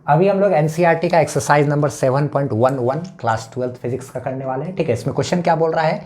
अभी हम लोग एनसीईआरटी का exercise number 7.11 class 12th physics का करने वाले हैं। ठीक है, इसमें क्वेश्चन क्या बोल रहा है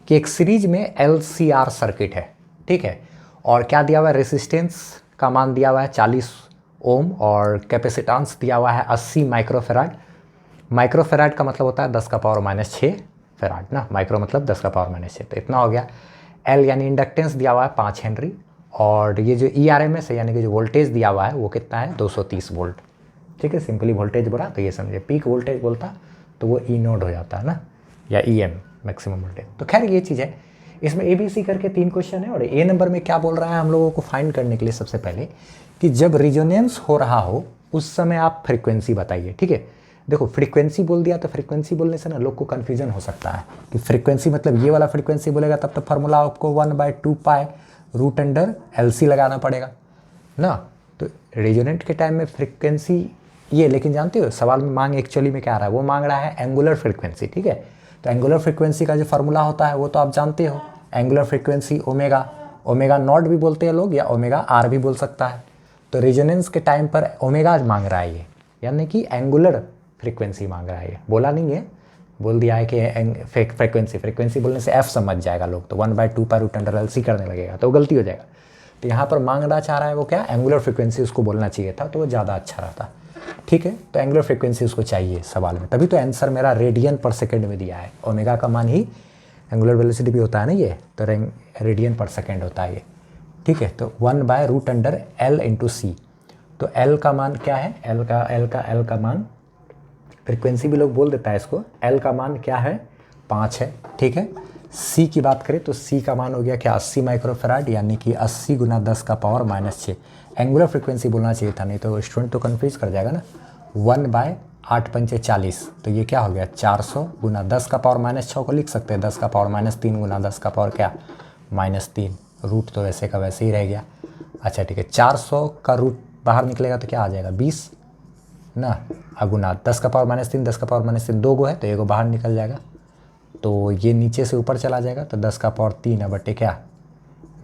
कि एक सीरीज में एलसीआर सर्किट है, ठीक है, और क्या दिया हुआ है, रेसिस्टेंस का मान दिया हुआ है 40 ओम और कैपेसिटेंस दिया हुआ है 80 माइक्रोफेराड। माइक्रोफेराड का मतलब होता है 10 का पावर माइनस 6 फेराड ना, माइक्रो मतलब 10 का पावर माइनस 6, तो इतना हो गया। एल यानी इंडक्टेंस दिया हुआ है 5 हेनरी, और ये जो ERMS है यानी कि जो वोल्टेज दिया हुआ है वो कितना है 230 वोल्ट। ठीक है, सिंपली वोल्टेज बोला तो ये समझे, पीक वोल्टेज बोलता तो वो ई नोड हो जाता है ना, या EM मैक्सिमम वोल्टेज। तो खैर ये चीज़ है। इसमें ABC करके 3 क्वेश्चन है, और A नंबर में क्या बोल रहा है हम लोगों को फाइंड करने के लिए सबसे पहले कि जब रिजोनेंस हो रहा हो उस समय आप फ्रिक्वेंसी बताइए। ठीक है, देखो फ्रीक्वेंसी बोल दिया तो फ्रीक्वेंसी बोलने से ना लोग को कन्फ्यूजन हो सकता है कि फ्रीक्वेंसी मतलब ये वाला फ्रीक्वेंसी बोलेगा तब तो फार्मूला आपको 1/2π√LC लगाना पड़ेगा ना। तो रेजोनेंट के टाइम में फ्रीक्वेंसी ये, लेकिन जानते हो सवाल में मांग एक्चुअली में क्या आ रहा है, वो मांग रहा है एंगुलर फ्रीक्वेंसी। ठीक है, तो एंगुलर फ्रीक्वेंसी का जो फार्मूला होता है वो तो आप जानते हो, एंगुलर फ्रीक्वेंसी ओमेगा नॉट भी बोलते हैं लोग, या ओमेगा आर भी बोल सकता है। तो रेजोनेंस के टाइम पर ओमेगा मांग रहा है ये, यानी कि एंगुलर फ्रीक्वेंसी मांग रहा है ये, बोला नहीं है, बोल दिया है कि फ्रीक्वेंसी बोलने से F समझ जाएगा लोग, तो 1/2π√LC करने लगेगा तो गलती हो जाएगा। तो यहाँ पर मांगना चाह रहा है वो क्या, एंगुलर फ्रीक्वेंसी उसको बोलना चाहिए था, तो वो ज़्यादा अच्छा रहता। ठीक है, तो एंगुलर फ्रीक्वेंसी उसको चाहिए सवाल में, तभी तो आंसर मेरा रेडियन पर सेकेंड में दिया है। ओमेगा का मान ही एंगुलर वेलोसिटी भी होता है ना ये, तो रेडियन पर सेकेंड होता है ये। ठीक है, तो 1/√L/c, तो L का मान क्या है, L का मान फ्रीक्वेंसी भी लोग बोल देता है इसको, L का मान क्या है 5 है। ठीक है, C की बात करें तो C का मान हो गया क्या 80 माइक्रोफेराड, यानी कि 80 × 10 का पावर -6। एंगुलर फ्रीक्वेंसी बोलना चाहिए था, नहीं तो स्टूडेंट तो कन्फ्यूज कर जाएगा ना। 1/8 × 40, तो ये क्या हो गया 400 × 10 का पावर -6 को लिख सकते हैं 10 का पावर -3 × 10 का पावर क्या -3, रूट तो वैसे का वैसे ही रह गया। अच्छा ठीक है, 400 का रूट बाहर निकलेगा तो क्या आ जाएगा 20 ना, अगुना 10 का पावर -3, 10 का पावर -3 दो गो है तो एगो बाहर निकल जाएगा, तो ये नीचे से ऊपर चला जाएगा, तो 10 का पावर 3 बटे क्या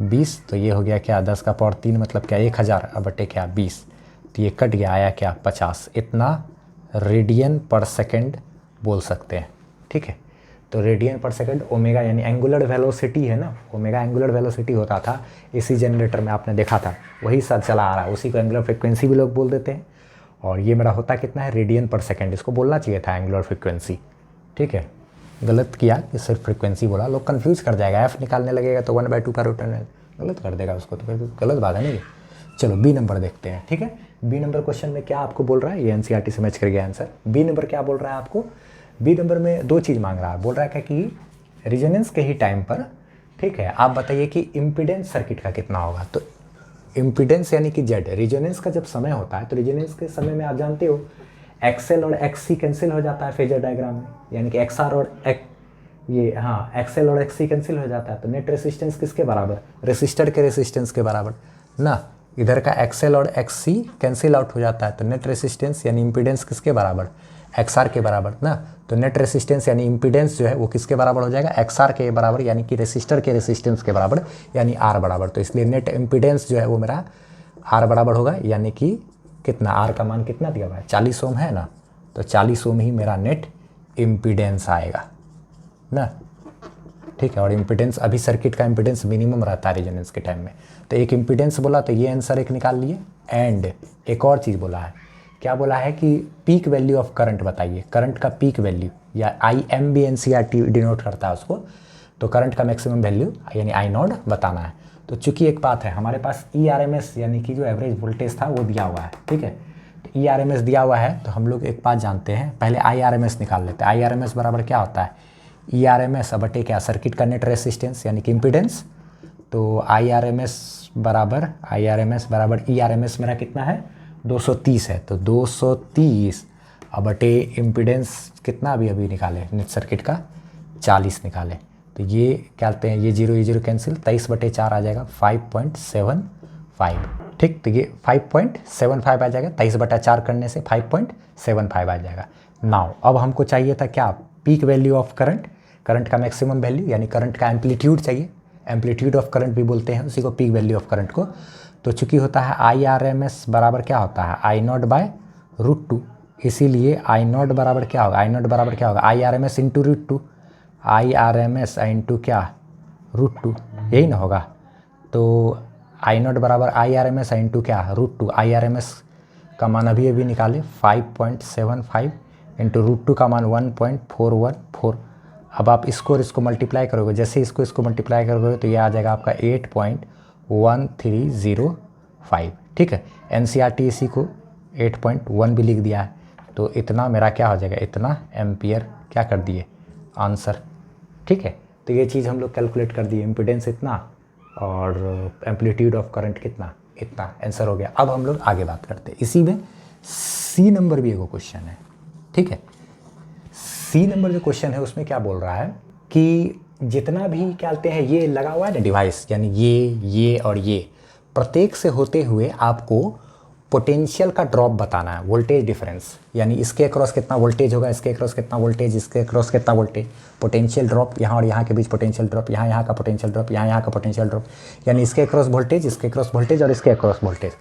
20, तो ये हो गया क्या 10 का पावर 3 मतलब क्या 1000 बटे क्या 20, तो ये कट गया, आया क्या 50। इतना रेडियन पर सेकेंड बोल सकते हैं। ठीक है, तो रेडियन पर सेकेंड ओमेगा यानी एंगुलर वेलोसिटी है ना, ओमेगा एंगुलर वेलोसिटी होता था इसी जनरेटर में, आपने देखा था वही सर चला आ रहा है, उसी को एंगुलर फ्रिक्वेंसी भी लोग बोल देते हैं। और ये मेरा होता कितना है रेडियन पर सेकेंड, इसको बोलना चाहिए था एंगुलर फ्रिक्वेंसी। ठीक है, गलत किया कि सिर्फ फ्रिक्वेंसी बोला, लोग कंफ्यूज कर जाएगा, F निकालने लगेगा तो 1/2π√L गलत कर देगा उसको, तो फिर गलत बात है नहीं। चलो B नंबर देखते हैं। ठीक है, B नंबर क्वेश्चन में क्या आपको बोल रहा है, ये NCERT से मैच कर गया आंसर। B नंबर क्या बोल रहा है आपको, B नंबर में 2 चीज़ मांग रहा है, बोल रहा है कि रेजोनेंस के ही टाइम पर, ठीक है, आप बताइए कि इम्पीडेंस सर्किट का कितना होगा। तो इम्पीडेंस यानी कि Z, रेजोनेंस का जब समय होता है तो रेजोनेंस के समय में आप जानते हो XL और XC कैंसिल हो जाता है फेजर डायग्राम में, यानी कि XR और XL और XC कैंसिल हो जाता है, तो नेट रेसिस्टेंस किसके बराबर, रेसिस्टर के रेसिस्टेंस के बराबर ना। इधर का XL और XC कैंसिल आउट हो जाता है, तो नेट रेसिस्टेंस यानी इम्पीडेंस किसके बराबर, XR के बराबर ना। तो नेट रेसिस्टेंस यानी इम्पीडेंस जो है वो किसके बराबर हो जाएगा, XR के बराबर, यानी कि रेसिस्टर के रेसिस्टेंस के बराबर, यानी R बराबर। तो इसलिए नेट इम्पीडेंस जो है वो मेरा R बराबर होगा, यानी कि कितना, R का मान कितना दिया हुआ है 40 ओम है ना, तो 40 ओम ही मेरा नेट इम्पीडेंस आएगा ना। ठीक है, और इम्पीडेंस अभी सर्किट का इम्पीडेंस मिनिमम रहता है रेजोनेंस के टाइम में, तो एक इम्पीडेंस बोला तो ये आंसर एक निकाल लिए। एंड एक और चीज़ बोला है, क्या बोला है कि पीक वैल्यू ऑफ करंट बताइए, करंट का पीक वैल्यू, या IM भी NCERT डिनोट करता है उसको, तो करंट का मैक्सिमम वैल्यू यानी I0 बताना है। तो चूंकि एक बात है, हमारे पास ERMS यानी कि जो एवरेज वोल्टेज था वो दिया हुआ है। ठीक है, तो ERMS दिया हुआ है तो हम लोग एक बात जानते हैं, पहले IRMS निकाल लेते हैं। IRMS बराबर क्या होता है, ERMS बटे क्या सर्किट का नेट रेसिस्टेंस यानी कि इम्पीडेंस, तो IRMS बराबर ERMS मेरा कितना है 230 है, तो 230 बटे इम्पीडेंस कितना अभी निकाले नेट सर्किट का 40 निकाले, तो ये क्या कहते हैं, ये 0 कैंसिल, 23/4 आ जाएगा 5.75। ठीक, तो ये 5.75 आ जाएगा, 23/4 करने से 5.75 आ जाएगा। नाउ अब हमको चाहिए था क्या, peak value of current, current का मैक्सिमम वैल्यू यानी करंट का एम्पलीट्यूड चाहिए, एम्पलीट्यूड ऑफ करंट भी बोलते हैं उसी को, पीक वैल्यू ऑफ करंट को। तो चूंकि होता है IRMS बराबर क्या होता है I0/√LC √2, इसीलिए आई नॉट बराबर क्या होगा, आई नॉट बराबर क्या होगा, I R M S into √2, I R M S into क्या √2, यही ना होगा। तो आई नॉट बराबर I R M S into क्या √2, आई आर एम एस का मान अभी अभी निकाले 5.75 इंटू √2 का मान 1.414। अब आप इसको और इसको मल्टीप्लाई करोगे, जैसे इसको मल्टीप्लाई करोगे तो ये आ जाएगा आपका 8.1305। ठीक है, NCERT इसी को 8.1 भी लिख दिया है। तो इतना मेरा क्या हो जाएगा, इतना एम्पियर क्या कर दिए आंसर। ठीक है, तो ये चीज़ हम लोग कैलकुलेट कर दिए, इम्पीडेंस इतना और एम्पलीट्यूड ऑफ करंट कितना, इतना आंसर हो गया। अब हम लोग आगे बात करते हैं। इसी में सी नंबर भी एक क्वेश्चन है। ठीक है, सी नंबर जो क्वेश्चन है उसमें क्या बोल रहा है कि जितना भी क्या कहते हैं ये लगा हुआ है ना डिवाइस, यानी ये और ये प्रत्येक से होते हुए आपको पोटेंशियल का ड्रॉप बताना है, वोल्टेज डिफरेंस, यानी इसके अक्रॉस कितना वोल्टेज होगा, इसके अक्रॉस कितना वोल्टेज, इसके अक्रॉस कितना वोल्टेज, पोटेंशियल ड्रॉप यहाँ और यहाँ के बीच पोटेंशियल ड्रॉप, यहाँ का पोटेंशियल ड्रॉप, यहाँ का पोटेंशियल ड्रॉप, यानी इसके अक्रॉस वोल्टेज, इसके अक्रॉस वोल्टेज और इसके अक्रॉस वोल्टेज।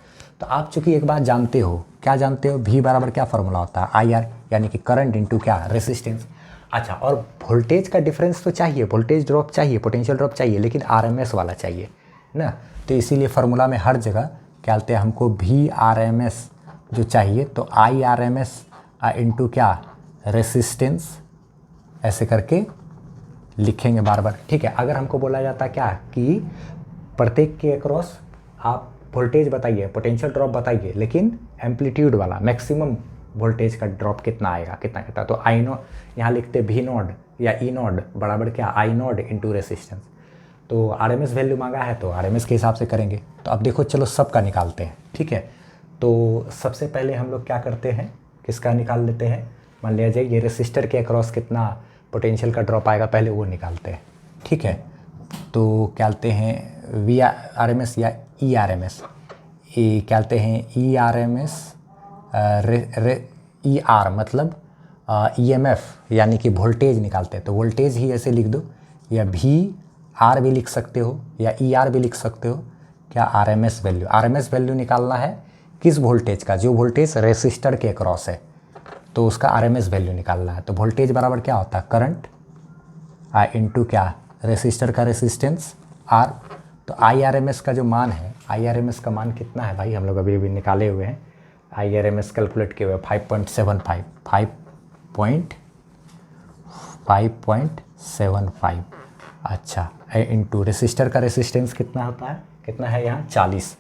तो आप चूंकि एक बात जानते हो, क्या जानते हो, V बराबर क्या फॉर्मूला होता है, IR, यानी कि करंट इंटू क्या रेसिस्टेंस। अच्छा, और वोल्टेज का डिफरेंस तो चाहिए, वोल्टेज ड्रॉप चाहिए, पोटेंशियल ड्रॉप चाहिए, लेकिन RMS वाला चाहिए ना। तो इसीलिए फार्मूला में हर जगह क्या बोलते हैं हमको VRMS जो चाहिए, तो IRMS इंटू क्या रेसिस्टेंस, ऐसे करके लिखेंगे बार बार। ठीक है, अगर हमको बोला जाता क्या कि प्रत्येक के अक्रॉस आप वोल्टेज बताइए, पोटेंशियल ड्रॉप बताइए, लेकिन एम्पलीट्यूड वाला मैक्सिमम वोल्टेज का ड्रॉप कितना आएगा, कितना, तो आई नॉट यहाँ लिखते V नॉट या E नॉट बराबर क्या I नॉट इंटू रेसिस्टेंस। तो RMS वैल्यू मांगा है तो RMS के हिसाब से करेंगे। तो अब देखो चलो सबका निकालते हैं। ठीक है, तो सबसे पहले हम लोग क्या करते हैं, किसका निकाल लेते हैं, मान लिया जाए ये रेसिस्टर के अक्रॉस कितना पोटेंशियल का ड्रॉप आएगा, पहले वो निकालते हैं। ठीक है, तो क्या बोलते हैं VRMS या ERMS, क्या बोलते हैं ERMS ER मतलब EMF, यानी कि वोल्टेज निकालते हैं। तो वोल्टेज ही ऐसे लिख दो, या VR भी लिख सकते हो या ER भी लिख सकते हो। क्या RMS वैल्यू निकालना है किस वोल्टेज का, जो वोल्टेज रेसिस्टर के अक्रॉस है, तो उसका RMS वैल्यू निकालना है। तो वोल्टेज बराबर क्या होता है, करंट इंटू क्या रेसिस्टर का रेसिस्टेंस R। तो IRMS का जो मान है, IRMS का मान कितना है भाई, हम लोग अभी अभी निकाले हुए हैं, IRMS कैलकुलेट किए हुए 5.75। अच्छा, इंटू रेसिस्टर का रेसिस्टेंस कितना होता है, कितना है यहाँ 40,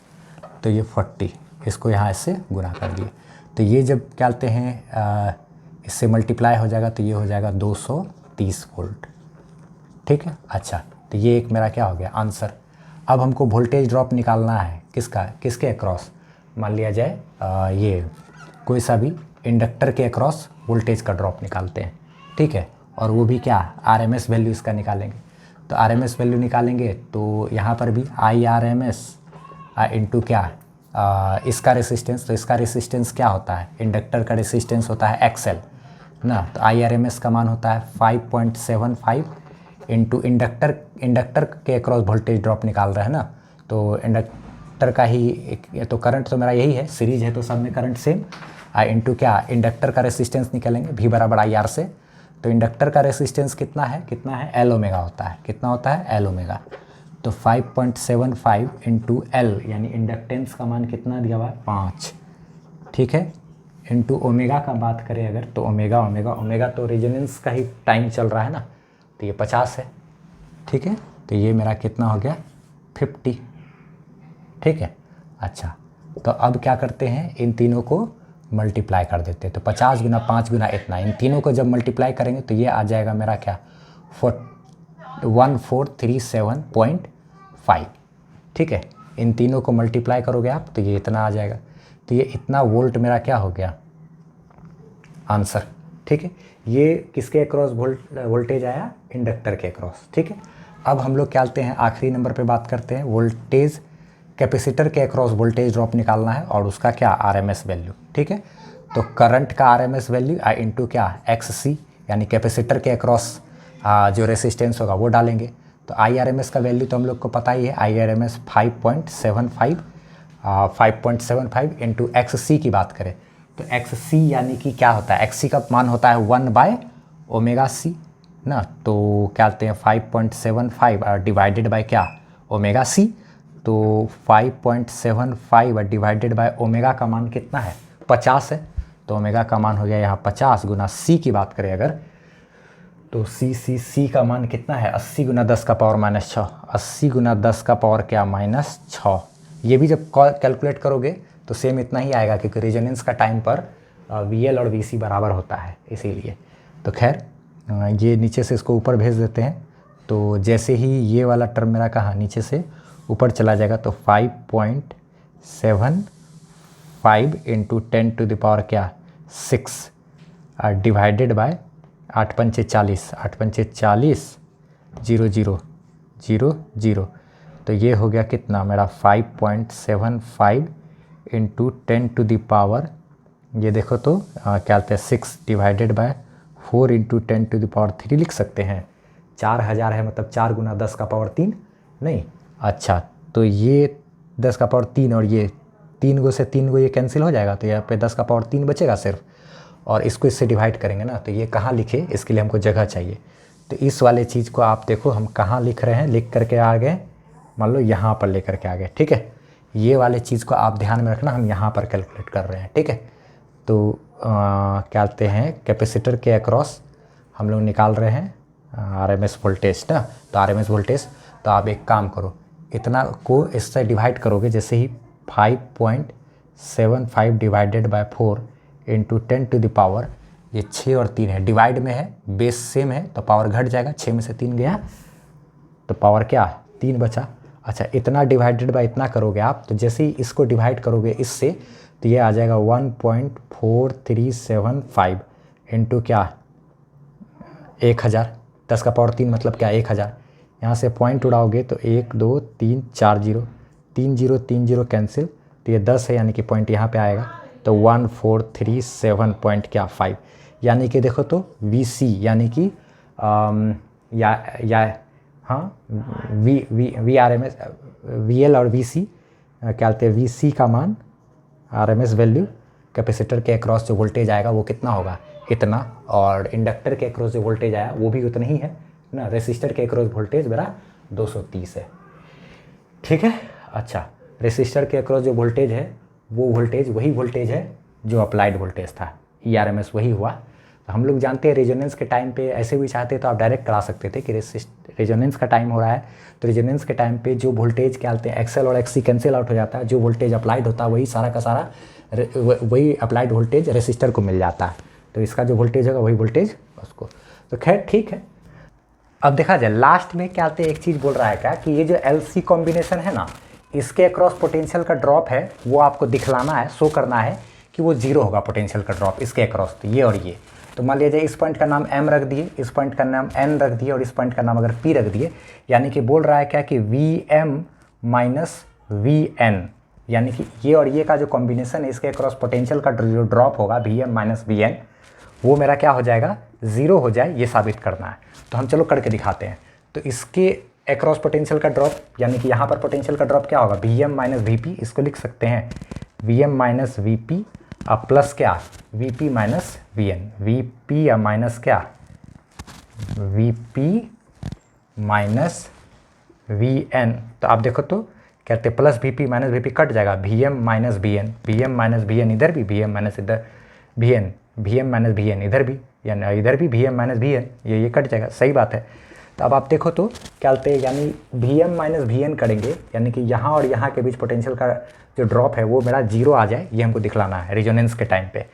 तो ये 40, इसको यहाँ इससे गुना कर दिए। तो ये जब क्या बोलते हैं इससे मल्टीप्लाई हो जाएगा तो ये हो जाएगा 230 वोल्ट। ठीक है, अच्छा, तो ये एक मेरा क्या हो गया आंसर। अब हमको वोल्टेज ड्रॉप निकालना है किसका, किसके अक्रॉस, मान लिया जाए ये कोई सा भी इंडक्टर के अक्रॉस वोल्टेज का ड्रॉप निकालते हैं। ठीक है, और वो भी क्या RMS वैल्यू इसका निकालेंगे। तो RMS वैल्यू निकालेंगे तो यहाँ पर भी IRMS इंटू क्या इसका रेसिस्टेंस। तो इसका रेसिस्टेंस क्या होता है, इंडक्टर का रेसिस्टेंस होता है XL ना। तो IRMS का मान होता है 5.75 इंटू इंडक्टर के अक्रॉस वोल्टेज ड्रॉप निकाल रहे हैं ना, तो इंडक्टर का ही तो करंट तो मेरा यही है, सीरीज है तो सब में करंट सेम, इंटू क्या इंडक्टर का रेसिस्टेंस निकालेंगे V बराबर IR से। तो इंडक्टर का रेसिस्टेंस कितना है L ओमेगा होता है, कितना होता है L ओमेगा। तो 5.75 इंटू L, यानी इंडक्टेंस का मान कितना दिया हुआ है 5। ठीक है, इंटू ओमेगा का बात करें अगर, तो ओमेगा तो रेजोनेंस का ही टाइम चल रहा है ना, तो ये 50 है। ठीक है, तो ये मेरा कितना हो गया 50। ठीक है, अच्छा, तो अब क्या करते हैं, इन तीनों को मल्टीप्लाई कर देते हैं। तो 50 गुना 5 गुना इतना, इन तीनों को जब मल्टीप्लाई करेंगे तो ये आ जाएगा मेरा क्या 1437.5। ठीक है, इन तीनों को मल्टीप्लाई करोगे आप तो ये इतना आ जाएगा। तो ये इतना वोल्ट मेरा क्या हो गया आंसर। ठीक है, ये किसके अक्रॉस वोल्टेज आया, इंडक्टर के अक्रॉस। ठीक है, अब हम लोग क्या करते हैं, आखिरी नंबर पे बात करते हैं, वोल्टेज कैपेसिटर के अक्रॉस वोल्टेज ड्रॉप निकालना है और उसका क्या RMS वैल्यू। ठीक है, तो करंट का RMS वैल्यू इंटू क्या XC, यानी कैपेसिटर के अक्रॉस जो रेसिस्टेंस होगा वो डालेंगे। तो IRMS का वैल्यू तो हम लोग को पता ही है, IRMS 5.75 इंटू XC की बात करें तो एक्स सी यानी कि क्या होता है, एक्स सी का मान होता है 1/ωc ना। तो क्या कहते हैं 5.75 डिवाइडेड बाय क्या, ओमेगा सी। तो 5.75 डिवाइडेड बाय ओमेगा का मान कितना है, 50 है। तो ओमेगा का मान हो गया यहाँ 50 गुना सी की बात करें अगर, तो सी का मान कितना है 80 गुना 10 का पावर -6, 80 गुना 10 का पावर क्या -6। ये भी जब कैलकुलेट करोगे तो सेम इतना ही आएगा क्योंकि रेजोनेंस का टाइम पर VL और VC बराबर होता है इसीलिए। तो खैर ये नीचे से इसको ऊपर भेज देते हैं। तो जैसे ही ये वाला टर्म मेरा कहाँ नीचे से ऊपर चला जाएगा तो 5.75 इंटू 10⁻⁶ क्या 6 डिवाइडेड बाय 8 पंचे 40, 8 पंचे 40, 0 0 0 0। तो ये हो गया कितना मेरा 5.75 इंटू 10⁻, ये देखो तो क्या कहते हैं 6 डिवाइडेड बाय 4 इंटू 10⁻³ लिख सकते हैं। 4000 है मतलब 4 गुना 10 का पावर 3 नहीं। अच्छा तो ये 10 का पावर 3 और ये 3 गो से 3 गो ये कैंसिल हो जाएगा, तो यहाँ पे 10 का पावर 3 बचेगा सिर्फ, और इसको इससे डिवाइड करेंगे ना। तो ये कहाँ लिखे, इसके लिए हमको जगह चाहिए। तो इस वाले चीज़ को आप देखो हम कहाँ लिख रहे हैं, लिख करके आ गए, मान लो यहाँ पर लेकर के आ गए, ठीक है। ये वाले चीज़ को आप ध्यान में रखना, हम यहाँ पर कैलकुलेट कर रहे हैं, ठीक है। तो क्या कहते हैं कैपेसिटर के अक्रॉस हम लोग निकाल रहे हैं RMS वोल्टेज ना। तो RMS वोल्टेज, तो आप एक काम करो, इतना को इससे डिवाइड करोगे, जैसे ही 5.75 डिवाइडेड बाय 4 इंटू 10⁻, ये 6 और 3 है, डिवाइड में है, बेस सेम है तो पावर घट जाएगा, 6 में से 3 गया तो पावर क्या 3 बचा। अच्छा इतना डिवाइडेड बाय इतना करोगे आप, तो जैसे ही इसको डिवाइड करोगे इससे तो ये आ जाएगा 1.4375 इंटू क्या 1000, 10 का पावर 3 मतलब क्या 1000। यहाँ से पॉइंट उड़ाओगे तो 1 2 3 4 0, 3 0 3 0 कैंसिल, तो ये 10 है यानी कि पॉइंट यहाँ पे आएगा। तो 1437 पॉइंट क्या 5, यानी कि देखो तो VC यानी कि हाँ VRMS VL और VC क्या कहते हैं VC का मान RMS वैल्यू कैपेसिटर के अक्रॉस जो वोल्टेज आएगा वो कितना होगा इतना, और इंडक्टर के अक्रॉस जो वोल्टेज आया वो भी उतना ही है ना। रेसिस्टर के अक्रॉस वोल्टेज मेरा 230 है, ठीक है। अच्छा रेसिस्टर के अक्रॉस जो वोल्टेज है वो वोल्टेज वही वोल्टेज है जो अप्लाइड वोल्टेज था, ERMS वही हुआ। तो हम लोग जानते हैं रेजोनेंस के टाइम पे ऐसे भी चाहते तो आप डायरेक्ट करा सकते थे कि रेजोनेंस का टाइम हो रहा है, तो रेजोनेंस के टाइम पे जो वोल्टेज क्या बोलते हैं XL और XC कैंसिल आउट हो जाता है, जो वोल्टेज अप्लाइड होता है वही सारा का सारा वही अप्लाइड वोल्टेज रेसिस्टर को मिल जाता है। तो इसका जो वोल्टेज होगा वही वोल्टेज उसको। तो खैर ठीक है। अब देखा जाए लास्ट में क्या बोलते हैं, एक चीज़ बोल रहा है क्या कि ये जो LC कॉम्बिनेशन है ना, इसके अक्रॉस पोटेंशियल का ड्रॉप है वो आपको दिखलाना है, शो करना है कि वो 0 होगा पोटेंशियल का ड्रॉप इसके अक्रॉस, तो ये और ये। तो मान लीजिए इस पॉइंट का नाम M रख दिए, इस पॉइंट का नाम N रख दिए और इस पॉइंट का नाम अगर P रख दिए, यानी कि बोल रहा है क्या कि VM माइनस VN, यानी कि ये और ये का जो कॉम्बिनेशन है इसके अक्रॉस पोटेंशियल का जो ड्रॉप होगा VM माइनस VN, वो मेरा क्या हो जाएगा 0 हो जाए, ये साबित करना है। तो हम चलो करके दिखाते हैं। तो इसके अक्रॉस पोटेंशियल का ड्रॉप यानी कि यहाँ पर पोटेंशियल का ड्रॉप क्या होगा VM माइनस VP, इसको लिख सकते हैं VM माइनस VP अब प्लस क्या VP माइनस VN, VP या माइनस क्या VP माइनस VN। तो आप देखो तो कहते plus VP minus VP cut जाएगा, VM minus VN, VM minus VN इधर भी, VM माइनस इधर VN, VM माइनस VN इधर भी, यानी इधर भी VM माइनस VN, ये कट जाएगा, सही बात है। तो अब आप देखो तो क्या बोलते हैं, यानी VM माइनस VN करेंगे, यानी कि यहाँ और यहाँ के बीच पोटेंशियल का जो ड्रॉप है वो मेरा 0 आ जाए, ये हमको दिखलाना है रेजोनेंस के टाइम पे।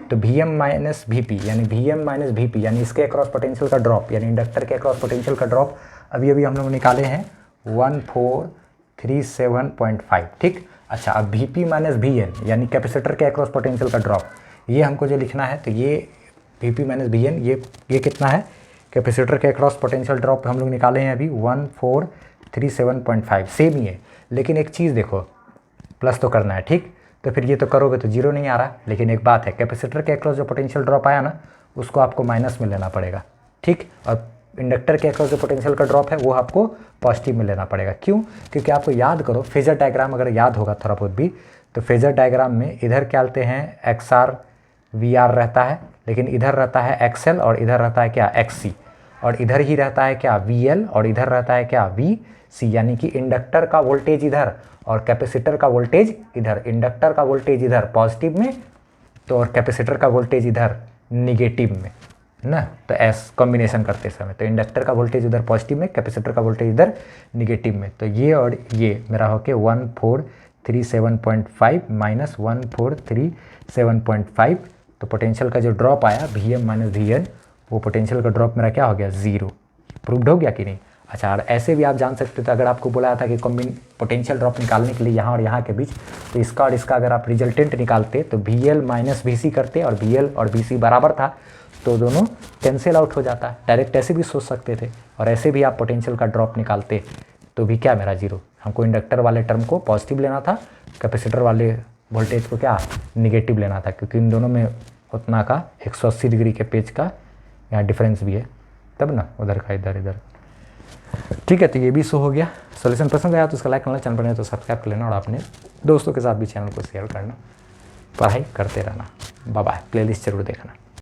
तो VM माइनस VP यानी VM माइनस VP यानी इसके अक्रॉस पोटेंशियल का ड्रॉप, यानी इंडक्टर के अक्रॉस पोटेंशियल का ड्रॉप अभी हम लोग निकाले हैं 1437.5, ठीक। अच्छा अब VP माइनस VN यानी कैपेसिटर के अक्रॉस पोटेंशियल का ड्रॉप, ये हमको जो लिखना है, तो ये VP माइनस VN ये कितना है कैपेसिटर के अक्रॉस पोटेंशियल ड्रॉप हम लोग निकाले हैं अभी 1437.5, सेम ही है। लेकिन एक चीज़ देखो, प्लस तो करना है, ठीक। तो फिर ये तो करोगे तो 0 नहीं आ रहा, लेकिन एक बात है कैपेसिटर के अक्रॉस जो पोटेंशियल ड्रॉप आया ना उसको आपको माइनस में लेना पड़ेगा, ठीक। और इंडक्टर के अक्रॉस जो पोटेंशियल का ड्रॉप है वो आपको पॉजिटिव में लेना पड़ेगा। क्यों? क्योंकि आपको याद करो फेजर डायग्राम अगर याद होगा थोड़ा बहुत भी, तो फेजर डायग्राम में इधर क्या बोलते हैं XR वी आर रहता है, लेकिन इधर रहता है एक्स एल और इधर रहता है क्या एक्स सी, और इधर ही रहता है क्या वी एल और इधर रहता है क्या वी सी, यानी कि इंडक्टर का वोल्टेज इधर और कैपेसिटर का वोल्टेज इधर, इंडक्टर का वोल्टेज इधर पॉजिटिव में तो और कैपेसिटर का वोल्टेज इधर निगेटिव में ना। तो ऐस कॉम्बिनेशन करते समय तो इंडक्टर का वोल्टेज इधर पॉजिटिव में, कैपेसिटर का वोल्टेज इधर निगेटिव में। तो ये और ये मेरा होके 1437.5 माइनस 1437.5, तो पोटेंशियल का जो ड्रॉप आया V M minus V N, वो पोटेंशियल का ड्रॉप मेरा क्या हो गया 0। प्रूव्ड हो गया कि नहीं। अच्छा, और ऐसे भी आप जान सकते थे, अगर आपको बोला था कि पोटेंशियल ड्रॉप निकालने के लिए यहाँ और यहाँ के बीच, तो इसका और इसका अगर आप रिजल्टेंट निकालते तो वी एल माइनस वी सी करते और वी एल और वी सी बराबर था तो दोनों कैंसिल आउट हो जाता। डायरेक्ट ऐसे भी सोच सकते थे, और ऐसे भी आप पोटेंशियल का ड्रॉप निकालते तो भी क्या मेरा 0। हमको इंडक्टर वाले टर्म को पॉजिटिव लेना था, कैपेसिटर वाले वोल्टेज को क्या निगेटिव लेना था, क्योंकि इन दोनों में उतना का 180 डिग्री के पेज का यहाँ डिफरेंस भी है, तब ना उधर का इधर। ठीक है, तो ये भी शो हो गया। सॉल्यूशन पसंद आया तो उसका लाइक करना, चैनल पर नहीं तो सब्सक्राइब कर लेना, और अपने दोस्तों के साथ भी चैनल को शेयर करना। पढ़ाई करते रहना। Bye bye. प्लेलिस्ट जरूर देखना।